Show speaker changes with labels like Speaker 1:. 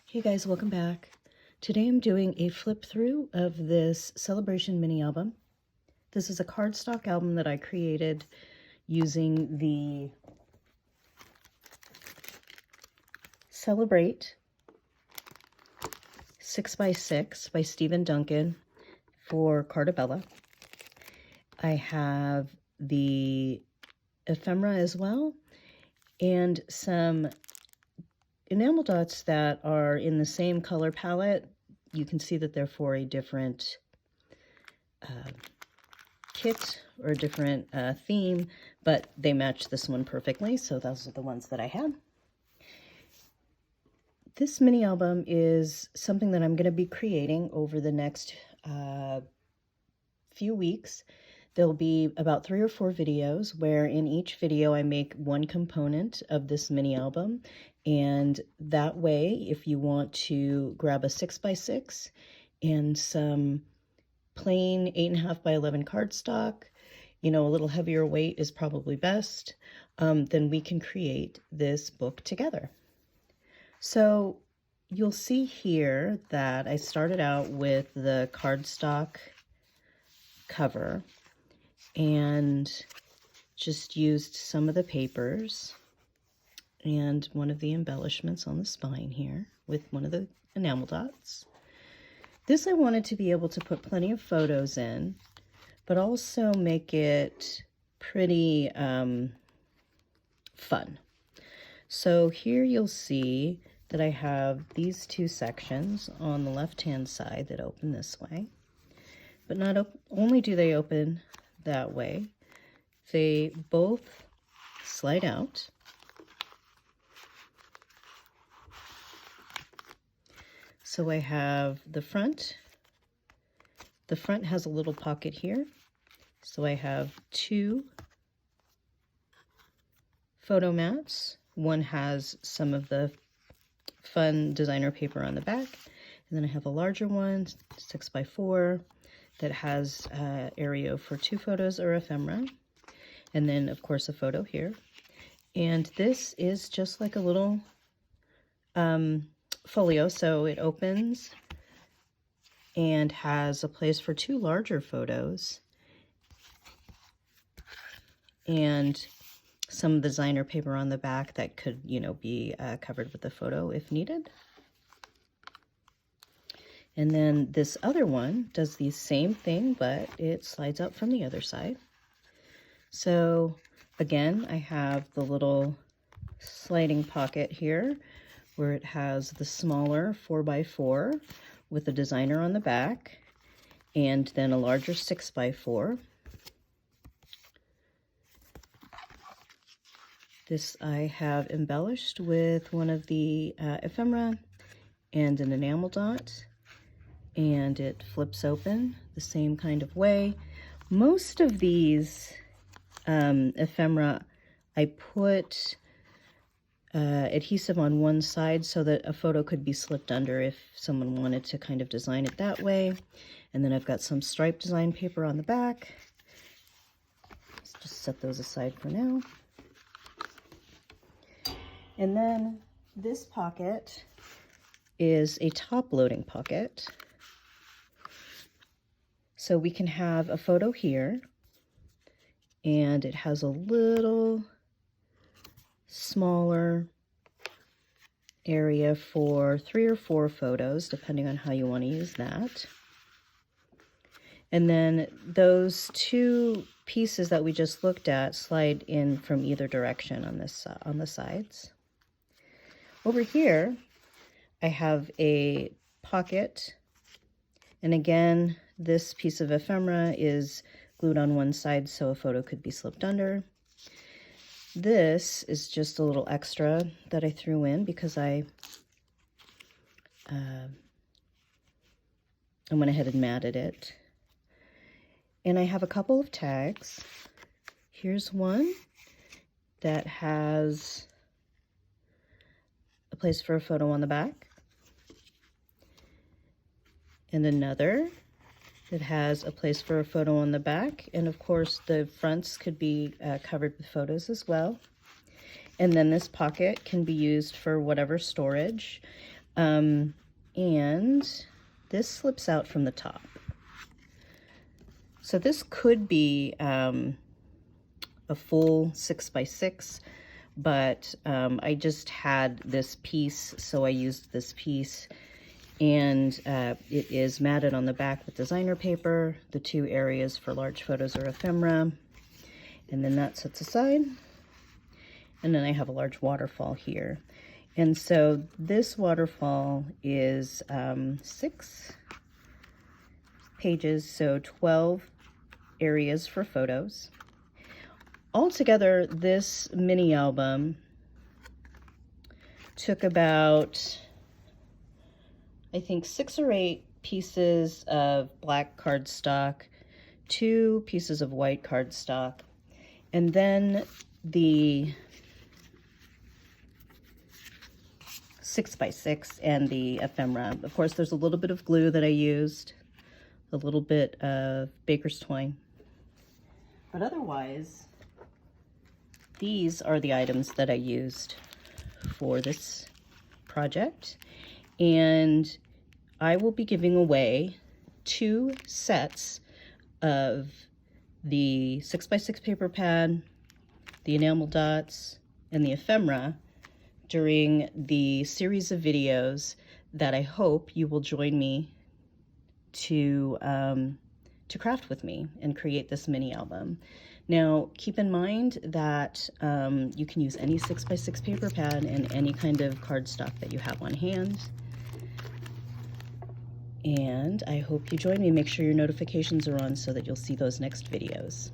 Speaker 1: Hey guys, welcome back. Today I'm doing a flip through of this Celebration mini album. This is a cardstock album that I created using the Celebrate 6x6 by Stephen Duncan for Carta. I have the ephemera as well, and some enamel dots that are in the same color palette. You can see that they're for a different kit or a different theme, but they match this one perfectly, so those are the ones that I had. This mini album is something that I'm going to be creating over the next few weeks. There'll be about 3 or 4 videos where in each video I make one component of this mini album, and that way if you want to grab a 6x6 and some plain 8.5 by 11 cardstock, you know, a little heavier weight is probably best, then we can create this book together. So you'll see here that I started out with the cardstock cover and just used some of the papers and one of the embellishments on the spine here with one of the enamel dots. This I wanted to be able to put plenty of photos in, but also make it pretty fun. So here you'll see that I have these 2 sections on the left-hand side that open this way. But not only do they open that way, they both slide out. So I have the front. The front has a little pocket here. So I have 2 photo mats. One has some of the fun designer paper on the back. And then I have a larger one, 6x4, that has area for 2 photos or ephemera. And then, of course, a photo here. And this is just like a little folio, so it opens and has a place for 2 larger photos and some designer paper on the back that could, you know, be covered with the photo if needed. And then this other one does the same thing, but it slides out from the other side. So again, I have the little sliding pocket here where it has the smaller 4x4 with a designer on the back, and then a larger 6x4. This I have embellished with one of the ephemera and an enamel dot, and it flips open the same kind of way. Most of these ephemera, I put adhesive on one side so that a photo could be slipped under if someone wanted to kind of design it that way. And then I've got some stripe design paper on the back. Let's just set those aside for now. And then this pocket is a top loading pocket. So we can have a photo here, and it has a little smaller area for 3 or 4 photos, depending on how you want to use that. And then those 2 pieces that we just looked at slide in from either direction on this on the sides. Over here, I have a pocket, and again, this piece of ephemera is glued on one side so a photo could be slipped under. This is just a little extra that I threw in because I went ahead and matted it. And I have a couple of tags. Here's one that has a place for a photo on the back, and another that has a place for a photo on the back, and of course the fronts could be covered with photos as well. And then this pocket can be used for whatever storage. And this slips out from the top. So this could be a full 6x6, but I just had this piece, so I used this piece. And it is matted on the back with designer paper. The 2 areas for large photos are ephemera. And then that sets aside. And then I have a large waterfall here. And so this waterfall is 6 pages, so 12 areas for photos. Altogether, this mini album took about, I think, 6 or 8 pieces of black cardstock, 2 pieces of white cardstock, and then the 6x6 and the ephemera. Of course, there's a little bit of glue that I used, a little bit of baker's twine. But otherwise, these are the items that I used for this project. And I will be giving away 2 sets of the 6x6 paper pad, the enamel dots, and the ephemera during the series of videos that I hope you will join me to craft with me and create this mini album. Now, keep in mind that you can use any 6x6 paper pad and any kind of cardstock that you have on hand. And I hope you join me. Make sure your notifications are on so that you'll see those next videos.